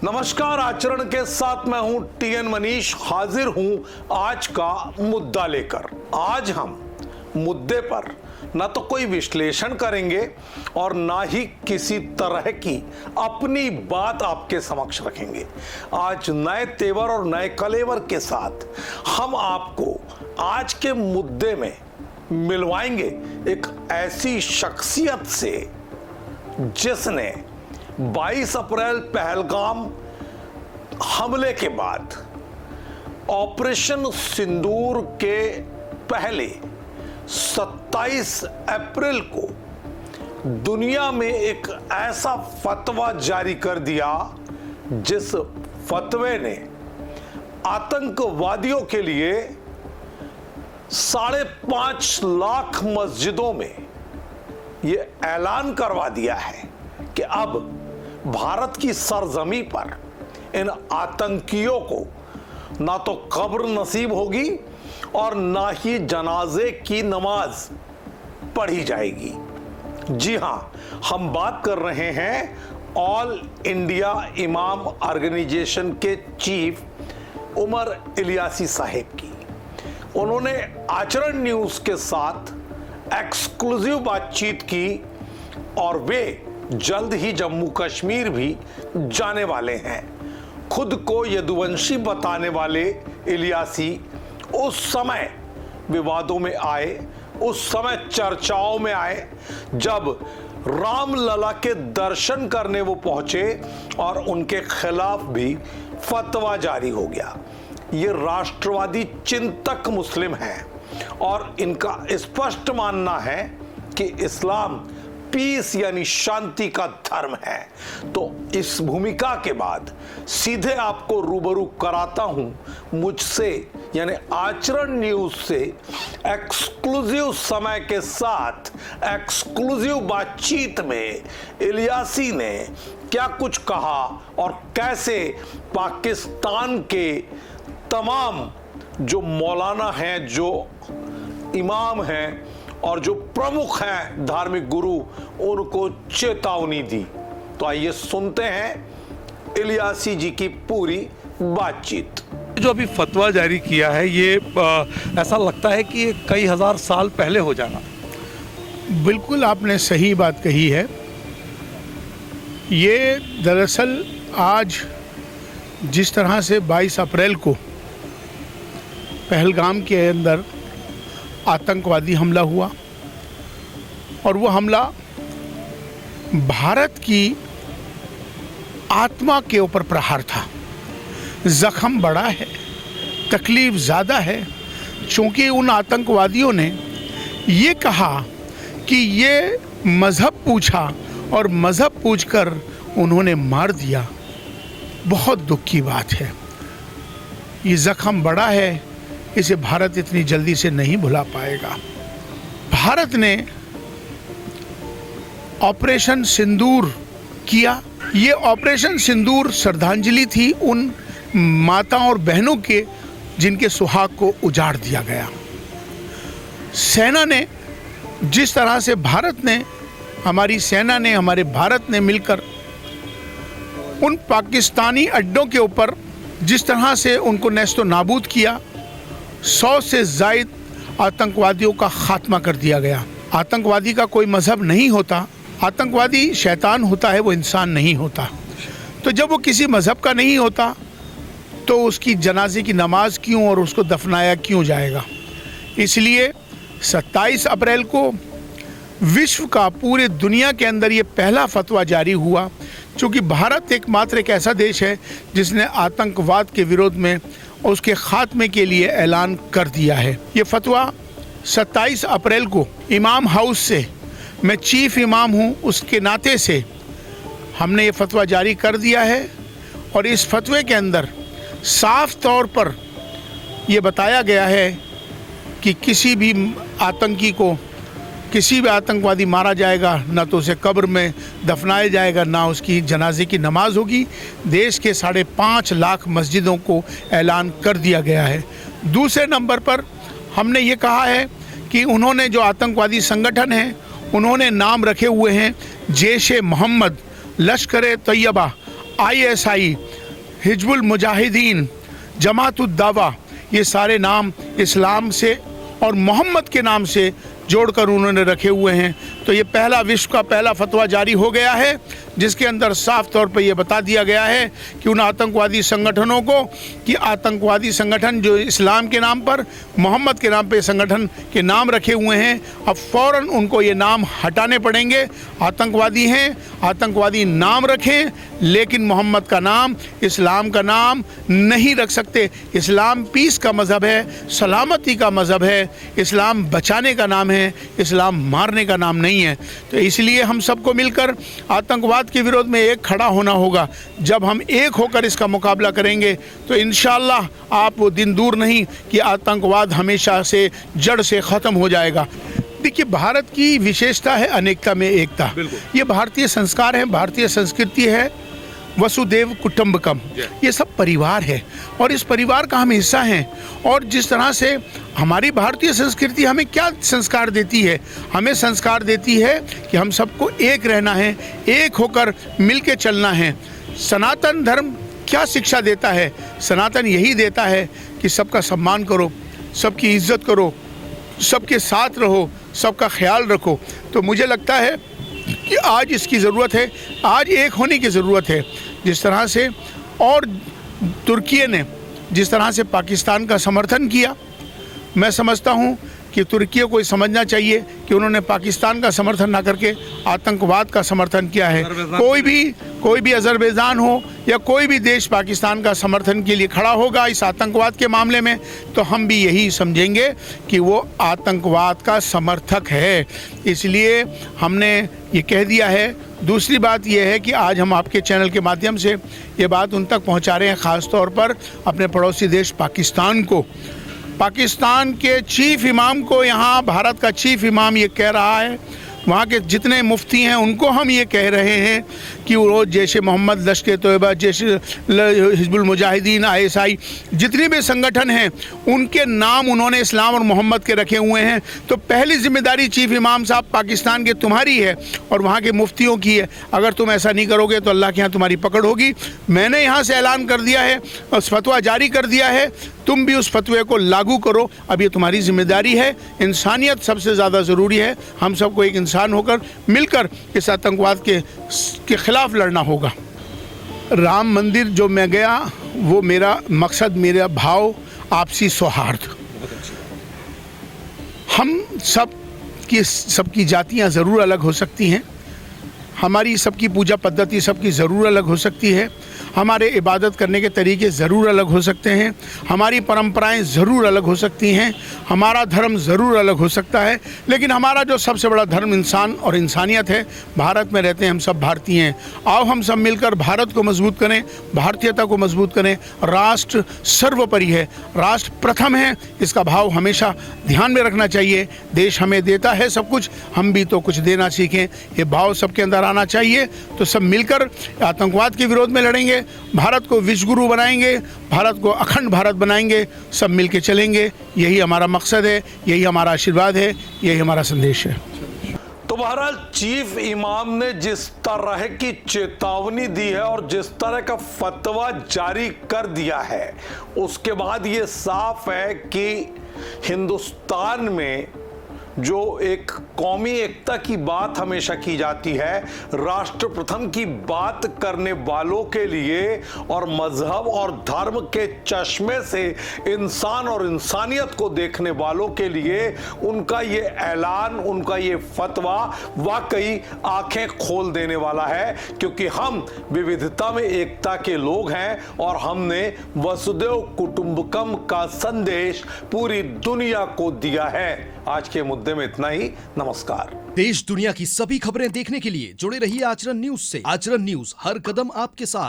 नमस्कार, आचरण के साथ मैं हूं टीएन मनीष, हाजिर हूं आज का मुद्दा लेकर। आज हम मुद्दे पर न तो कोई विश्लेषण करेंगे और ना ही किसी तरह की अपनी बात आपके समक्ष रखेंगे। आज नए तेवर और नए कलेवर के साथ हम आपको आज के मुद्दे में मिलवाएंगे एक ऐसी शख्सियत से जिसने 22 अप्रैल पहलगाम हमले के बाद ऑपरेशन सिंदूर के पहले 27 अप्रैल को दुनिया में एक ऐसा फतवा जारी कर दिया जिस फतवे ने आतंकवादियों के लिए 5.5 लाख मस्जिदों में यह ऐलान करवा दिया है कि अब भारत की सरजमी पर इन आतंकियों को ना तो कब्र नसीब होगी और ना ही जनाजे की नमाज पढ़ी जाएगी। जी हां, हम बात कर रहे हैं ऑल इंडिया इमाम ऑर्गेनाइजेशन के चीफ उमर इलियासी साहिब की। उन्होंने आचरण न्यूज के साथ एक्सक्लूसिव बातचीत की और वे जल्द ही जम्मू कश्मीर भी जाने वाले हैं। खुद को यदुवंशी बताने वाले इलियासी उस समय विवादों में आए, उस समय चर्चाओं में आए जब रामलला के दर्शन करने वो पहुंचे और उनके खिलाफ भी फतवा जारी हो गया। ये राष्ट्रवादी चिंतक मुस्लिम हैं और इनका स्पष्ट मानना है कि इस्लाम पीस यानी शांति का धर्म है। तो इस भूमिका के बाद सीधे आपको रूबरू कराता हूं मुझसे यानी आचरण न्यूज से एक्सक्लूसिव समय के साथ एक्सक्लूसिव बातचीत में इलियासी ने क्या कुछ कहा और कैसे पाकिस्तान के तमाम जो मौलाना हैं, जो इमाम हैं और जो प्रमुख हैं धार्मिक गुरु, उनको चेतावनी दी। तो आइए सुनते हैं इलियासी जी की पूरी बातचीत। जो अभी फतवा जारी किया है ये ऐसा लगता है कि ये कई हजार साल पहले हो जाना। बिल्कुल आपने सही बात कही है। ये दरअसल आज जिस तरह से 22 अप्रैल को पहलगाम के अंदर आतंकवादी हमला हुआ और वो हमला भारत की आत्मा के ऊपर प्रहार था। जख्म बड़ा है, तकलीफ ज़्यादा है, क्योंकि उन आतंकवादियों ने ये कहा कि ये मज़हब पूछा और मज़हब पूछकर उन्होंने मार दिया। बहुत दुख की बात है। ये जख्म बड़ा है, इसे भारत इतनी जल्दी से नहीं भुला पाएगा। भारत ने ऑपरेशन सिंदूर किया। ये ऑपरेशन सिंदूर श्रद्धांजलि थी उन माताओं और बहनों के जिनके सुहाग को उजाड़ दिया गया। सेना ने जिस तरह से हमारी सेना ने, हमारे भारत ने मिलकर उन पाकिस्तानी अड्डों के ऊपर जिस तरह से उनको नेस्तो नाबूद किया, 100 से ज़ायद आतंकवादियों का खात्मा कर दिया गया। आतंकवादी का कोई मज़हब नहीं होता, आतंकवादी शैतान होता है, वो इंसान नहीं होता। तो जब वो किसी मज़हब का नहीं होता तो उसकी जनाजे की नमाज क्यों और उसको दफनाया क्यों जाएगा। इसलिए 27 अप्रैल को विश्व का, पूरे दुनिया के अंदर ये पहला फतवा जारी हुआ, क्योंकि भारत एकमात्र एक ऐसा देश है जिसने आतंकवाद के विरोध में और उसके खात्मे के लिए ऐलान कर दिया है। ये फतवा 27 अप्रैल को इमाम हाउस से, मैं चीफ इमाम हूँ उसके नाते से हमने ये फतवा जारी कर दिया है। और इस फतवे के अंदर साफ तौर पर ये बताया गया है कि किसी भी आतंकी को, किसी भी आतंकवादी मारा जाएगा, ना तो उसे कब्र में दफनाया जाएगा, ना उसकी जनाजे की नमाज होगी। देश के 5.5 लाख मस्जिदों को ऐलान कर दिया गया है। दूसरे नंबर पर हमने ये कहा है कि उन्होंने जो आतंकवादी संगठन हैं उन्होंने नाम रखे हुए हैं जैश-ए-मोहम्मद, लश्कर-ए-तैयबा, ISI, हिजबुल मुजाहिदीन, जमातुद दावा, ये सारे नाम इस्लाम से और मोहम्मद के नाम से जोड़कर उन्होंने रखे हुए हैं। तो ये पहला विश्व का पहला फतवा जारी हो गया है, जिसके अंदर साफ तौर पर यह बता दिया गया है कि उन आतंकवादी संगठनों को कि आतंकवादी संगठन जो इस्लाम के नाम पर, मोहम्मद के नाम पे संगठन के नाम रखे हुए हैं, अब फ़ौरन उनको ये नाम हटाने पड़ेंगे। आतंकवादी हैं, आतंकवादी नाम रखें, लेकिन मोहम्मद का नाम, इस्लाम का नाम नहीं रख सकते। इस्लाम पीस का मज़हब है, सलामती का मज़हब है, इस्लाम बचाने का नाम है, इस्लाम मारने का नाम नहीं है। तो इसलिए हम सबको मिलकर आतंकवाद के विरोध में एक खड़ा होना होगा। जब हम एक होकर इसका मुकाबला करेंगे तो इंशाअल्लाह आप वो दिन दूर नहीं कि आतंकवाद हमेशा से जड़ से ख़त्म हो जाएगा। देखिए, भारत की विशेषता है अनेकता में एकता। ये भारतीय संस्कार है, भारतीय संस्कृति है, वसुदेव कुटुंबकम, ये सब परिवार है और इस परिवार का हम हिस्सा हैं। और जिस तरह से हमारी भारतीय संस्कृति हमें क्या संस्कार देती है, हमें संस्कार देती है कि हम सबको एक रहना है, एक होकर मिल के चलना है। सनातन धर्म क्या शिक्षा देता है? सनातन यही देता है कि सबका सम्मान करो, सबकी इज्जत करो, सबके साथ रहो, सबका ख्याल रखो। तो मुझे लगता है कि आज इसकी ज़रूरत है, आज एक होने की ज़रूरत है। जिस तरह से और तुर्की ने जिस तरह से पाकिस्तान का समर्थन किया, मैं समझता हूँ कि तुर्की को ये समझना चाहिए कि उन्होंने पाकिस्तान का समर्थन ना करके आतंकवाद का समर्थन किया है। कोई भी अज़रबैजान हो या कोई भी देश पाकिस्तान का समर्थन के लिए खड़ा होगा इस आतंकवाद के मामले में, तो हम भी यही समझेंगे कि वो आतंकवाद का समर्थक है। इसलिए हमने ये कह दिया है। दूसरी बात यह है कि आज हम आपके चैनल के माध्यम से ये बात उन तक पहुंचा रहे हैं, ख़ास तौर पर अपने पड़ोसी देश पाकिस्तान को। पाकिस्तान के चीफ इमाम को यहाँ भारत का चीफ इमाम ये कह रहा है, वहाँ के जितने मुफ्ती हैं उनको हम ये कह रहे हैं कि वो जैश मोहम्मद, लश्कर तोयबा, जैश हिजबुल मुजाहिदीन, ISI, जितने भी संगठन हैं उनके नाम उन्होंने इस्लाम और मोहम्मद के रखे हुए हैं। तो पहली जिम्मेदारी चीफ इमाम साहब पाकिस्तान के तुम्हारी है और वहाँ के मुफ्तियों की है। अगर तुम ऐसा नहीं करोगे तो अल्लाह के यहाँ तुम्हारी पकड़ होगी। मैंने यहाँ से ऐलान कर दिया है, फतवा जारी कर दिया है, तुम भी उस फतवे को लागू करो। अब ये तुम्हारी जिम्मेदारी है। इंसानियत सबसे ज़्यादा ज़रूरी है। हम सबको एक इंसान होकर मिलकर इस आतंकवाद के खिलाफ लड़ना होगा। राम मंदिर जो मैं गया, वो मेरा मकसद, मेरा भाव आपसी सौहार्द। हम सबकी जातियां ज़रूर अलग हो सकती हैं, हमारी सबकी पूजा पद्धति सबकी ज़रूर अलग हो सकती है, हमारे इबादत करने के तरीके ज़रूर अलग हो सकते हैं, हमारी परंपराएं ज़रूर अलग हो सकती हैं, हमारा धर्म ज़रूर अलग हो सकता है, लेकिन हमारा जो सबसे बड़ा धर्म इंसान और इंसानियत है। भारत में रहते हैं हम सब भारतीय हैं। आओ हम सब मिलकर भारत को मजबूत करें, भारतीयता को मजबूत करें। राष्ट्र सर्वोपरि है, राष्ट्र प्रथम है, इसका भाव हमेशा ध्यान में रखना चाहिए। देश हमें देता है सब कुछ, हम भी तो कुछ देना सीखें, ये भाव सबके अंदर आना चाहिए। तो सब मिलकर आतंकवाद के विरोध में लड़ेंगे, भारत को विश्वगुरु बनाएंगे, भारत को अखंड भारत बनाएंगे, सब मिलके चलेंगे। यही हमारा मकसद है, यही हमारा आशीर्वाद है, यही हमारा संदेश है। तो बहरहाल चीफ इमाम ने जिस तरह की चेतावनी दी है और जिस तरह का फतवा जारी कर दिया है, उसके बाद ये साफ है कि हिंदुस्तान में जो एक कौमी एकता की बात हमेशा की जाती है, राष्ट्र प्रथम की बात करने वालों के लिए और मजहब और धर्म के चश्मे से इंसान और इंसानियत को देखने वालों के लिए उनका ये ऐलान, उनका ये फतवा वाकई आंखें खोल देने वाला है। क्योंकि हम विविधता में एकता के लोग हैं और हमने वसुदेव कुटुंबकम का संदेश पूरी दुनिया को दिया है। आज के मुद्दे में इतना ही। नमस्कार। देश दुनिया की सभी खबरें देखने के लिए जुड़े रहिए आचरण न्यूज से। आचरण न्यूज, हर कदम आपके साथ।